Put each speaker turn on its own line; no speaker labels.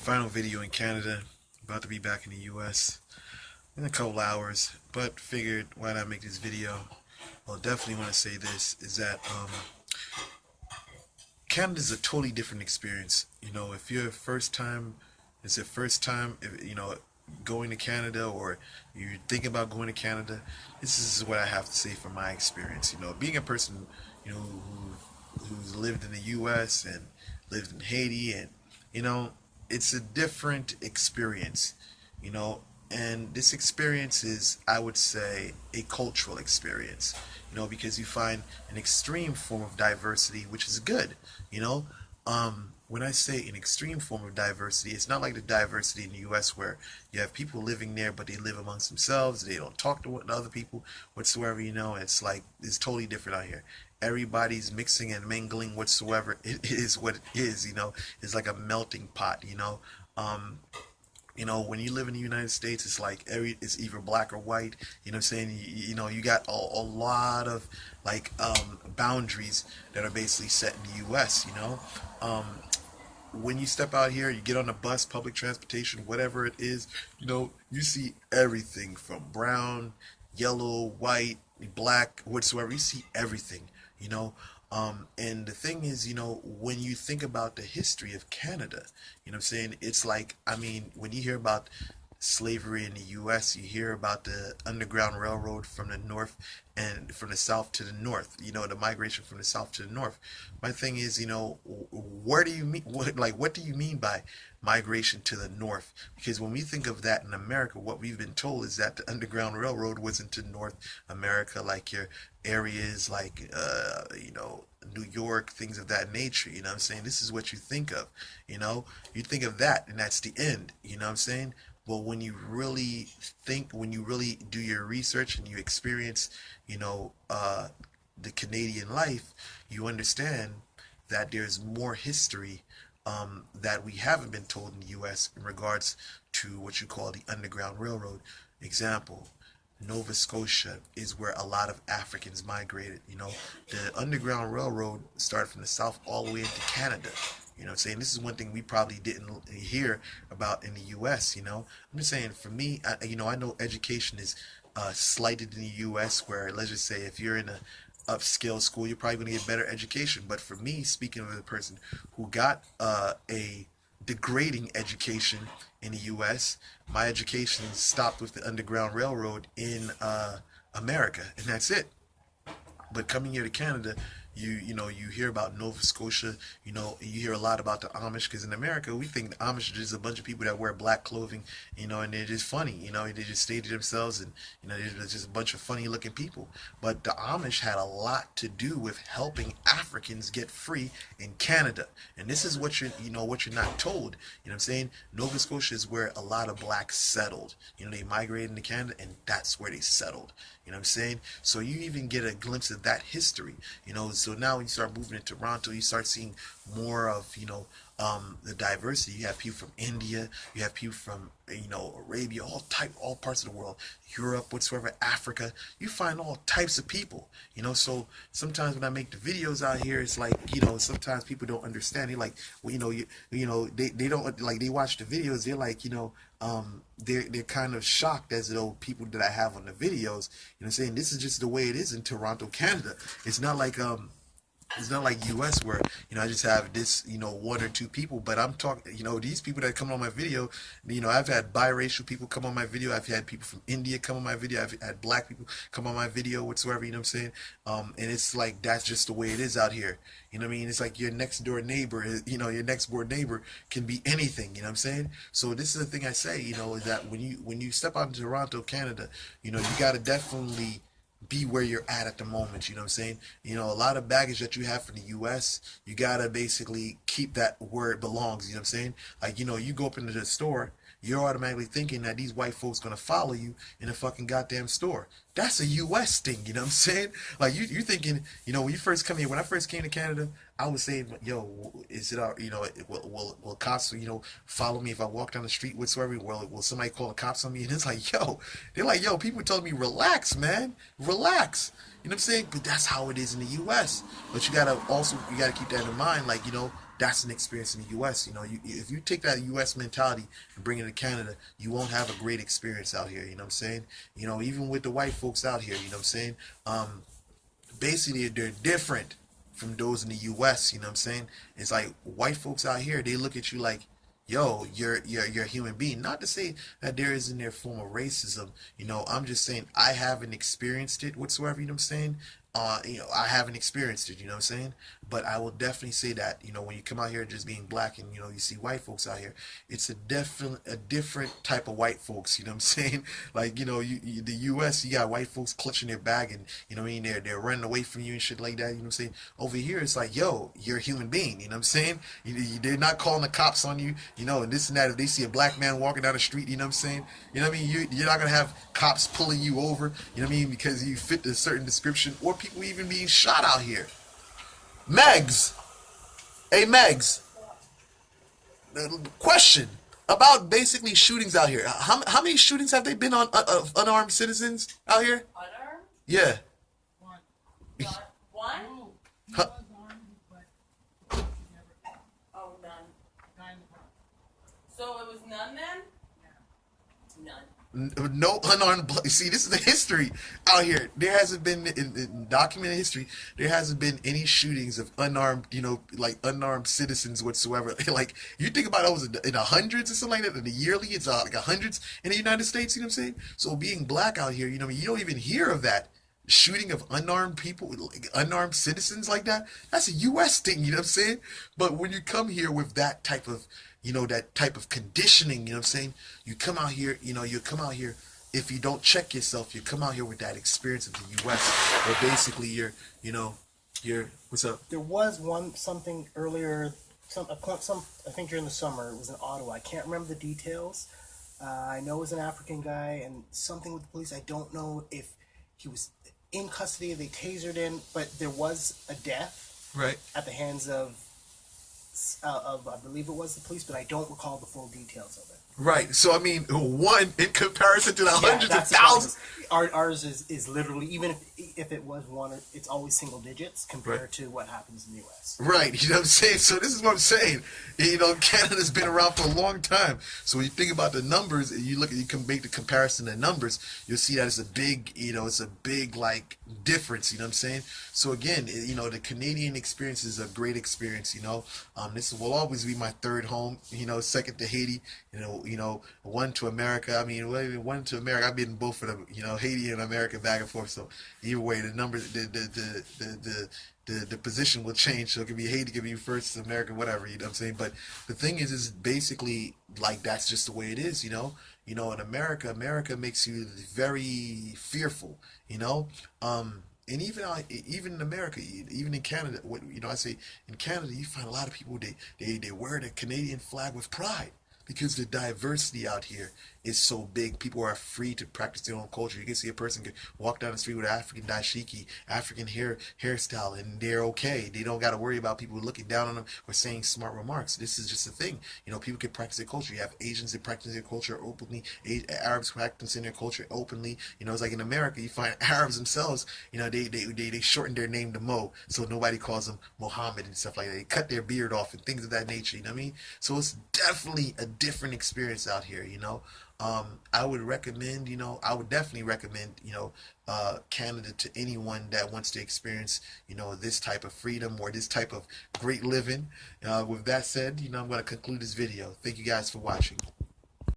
Final video in Canada. About to be back in the US in a couple hours, but figured why not make this video. Well, definitely want to say this is that Canada's a totally different experience. If you're first time, it's your first time, if, going to Canada, or you're thinking about going to Canada, this is what I have to say from my experience. Being a person, who's lived in the U.S. and lived in Haiti, and it's a different experience. You know, and this experience is, I would say, a cultural experience. Because you find an extreme form of diversity, which is good. You know, when I say an extreme form of diversity, it's not like the diversity in the U.S. where you have people living there, but they live amongst themselves. They don't talk to other people whatsoever. It's totally different out here. Everybody's mixing and mingling whatsoever. It is what it is. It's like a melting pot. When you live in the United States, it's like it's either black or white. What I'm saying? You got a lot of boundaries that are basically set in the U.S. Um, when you step out here, you get on a bus, public transportation, whatever it is, you see everything from brown, yellow, white, black, whatsoever. You see everything. And the thing is, when you think about the history of Canada, what I'm saying? It's like, when you hear about slavery in the U.S., you hear about the Underground Railroad from the north and from the south to the north, the migration from the south to the north. My thing is, where do you mean, what do you mean by migration to the north? Because when we think of that in America, what we've been told is that the Underground Railroad wasn't to North America, like your areas like, New York, things of that nature. What I'm saying? This is what you think of, you think of that, and that's the end. What I'm saying? But when you really when you really do your research and you experience, the Canadian life, you understand that there's more history that we haven't been told in the U.S. in regards to what you call the Underground Railroad. Example, Nova Scotia is where a lot of Africans migrated. The Underground Railroad started from the south all the way into Canada. What I'm saying? This is one thing we probably didn't hear about in the U.S. I'm just saying, for me, I know education is slighted in the U.S., where, let's just say, if you're in a upscale school, you're probably going to get better education. But for me, speaking of a person who got a degrading education in the U.S., my education stopped with the Underground Railroad in America, and that's it. But coming here to Canada, you hear about Nova Scotia, you hear a lot about the Amish, because in America we think the Amish are just a bunch of people that wear black clothing, and they're just funny, they just stay to themselves, and they're just a bunch of funny looking people. But the Amish had a lot to do with helping Africans get free in Canada, and this is what you're not told. What I'm saying? Nova Scotia is where a lot of blacks settled. They migrated into Canada, and that's where they settled. What I'm saying? So you even get a glimpse of that history. So now when you start moving to Toronto, you start seeing more of, the diversity. You have people from India, you have people from, Arabia, all parts of the world, Europe, whatsoever, Africa. You find all types of people. So sometimes when I make the videos out here, it's like, sometimes people don't understand. They're like, well, they don't, like, they watch the videos, they're like, they're kind of shocked, as though people that I have on the videos, saying this is just the way it is in Toronto, Canada. It's not like US, where I just have this one or two people, but I'm talking, these people that come on my video. I've had biracial people come on my video, I've had people from India come on my video, I've had black people come on my video whatsoever. What I'm saying? And it's like, that's just the way it is out here. What I mean? It's like your next door neighbor, your next door neighbor can be anything. What I'm saying? So this is the thing I say, is that when you step out into Toronto, Canada, you gotta definitely be where you're at the moment. What I'm saying? A lot of baggage that you have from the US, you gotta basically keep that where it belongs. What I'm saying? Like, you go up into the store, you're automatically thinking that these white folks gonna follow you in a fucking goddamn store. That's a US thing. What I'm saying? Like, you're thinking, when you first come here, when I first came to Canada, I was saying, yo, is it will cops, follow me if I walk down the street whatsoever? Will somebody call the cops on me? And it's like, yo, they're like, yo, people telling me, relax, man, relax. What I'm saying? But that's how it is in the U.S. But you gotta keep that in mind, like, That's an experience in the U.S. You know, if you take that U.S. mentality and bring it to Canada, you won't have a great experience out here. You know what I'm saying? You know, even with the white folks out here, you know what I'm saying? Basically, they're different from those in the U.S. You know what I'm saying? It's like white folks out here, they look at you like, yo, you're a human being. Not to say that there isn't their form of racism. You know, I'm just saying I haven't experienced it whatsoever. You know what I'm saying? You know, I haven't experienced it. You know what I'm saying? But I will definitely say that, you know, when you come out here just being black and, you know, you see white folks out here, it's a different type of white folks. You know what I'm saying? Like, you know, the U.S. you got white folks clutching their bag and, you know what I mean, they're running away from you and shit like that. You know what I'm saying? Over here it's like, yo, you're a human being. You know what I'm saying? They're not calling the cops on you. You know, and this and that. If they see a black man walking down the street, you know what I'm saying? You know what I mean? You're not gonna have cops pulling you over. You know what I mean? Because you fit a certain description, or people even being shot out here. Megs, hey Megs, question about basically shootings out here. How many shootings have they been on of unarmed citizens out here?
Unarmed?
Yeah.
One.
One?
No, he
Huh.
was armed, but he never
Oh, none.
died in the Bronx.
So it was none then?
Yeah.
None.
No unarmed. See, this is the history out here. There hasn't been in documented history. There hasn't been any shootings of unarmed, you know, like unarmed citizens whatsoever. Like you think about it, was in the hundreds or something like that. In the yearly, it's like hundreds in the United States. You know what I'm saying? So being black out here, you know, you don't even hear of that shooting of unarmed people, like unarmed citizens like that. That's a U.S. thing. You know what I'm saying? But when you come here with that type of, you know, that type of conditioning, you know what I'm saying? You come out here, you know, you come out here, if you don't check yourself, you come out here with that experience of the U.S. where basically you know, what's up?
There was something earlier, some I think during the summer. It was in Ottawa. I can't remember the details. I know it was an African guy and something with the police. I don't know if he was in custody. They tasered him, but there was a death
Right.
at the hands of I believe it was the police, but I don't recall the full details of it.
Right. So I mean, one in comparison to the hundreds of
that's the problem.
thousands.
Ours is literally, even if it was one, it's always single digits compared
Right.
to what happens in the U.S.
Right, you know what I'm saying? So this is what I'm saying. You know, Canada's been around for a long time. So when you think about the numbers, and you can make the comparison to numbers, you'll see that it's a big, you know, it's a big like difference. You know what I'm saying? So again, you know, the Canadian experience is a great experience. You know, this will always be my third home. You know, second to Haiti. You know, one to America. I mean, one to America. I've been in both of them. You know, Haiti and America back and forth. So either way, the numbers, the position will change. So it could be Haiti, it could be first America, whatever, you know what I'm saying? But the thing is basically like that's just the way it is, you know? You know, in America makes you very fearful, you know? And even in America, even in Canada, you know, I say in Canada, you find a lot of people, they wear the Canadian flag with pride. Because the diversity out here is so big, people are free to practice their own culture. You can see a person can walk down the street with an African dashiki, African hairstyle, and they're okay. They don't got to worry about people looking down on them or saying smart remarks. This is just a thing. You know, people can practice their culture. You have Asians that practice their culture openly, Arabs practicing their culture openly. You know, it's like in America, you find Arabs themselves, you know, they shorten their name to Mo, so nobody calls them Mohammed and stuff like that. They cut their beard off and things of that nature, you know what I mean? So it's definitely a different experience out here, you know. I would recommend, you know, I would definitely recommend, you know, Canada to anyone that wants to experience, you know, this type of freedom or this type of great living. With that said, you know, I'm going to conclude this video. Thank you guys for watching.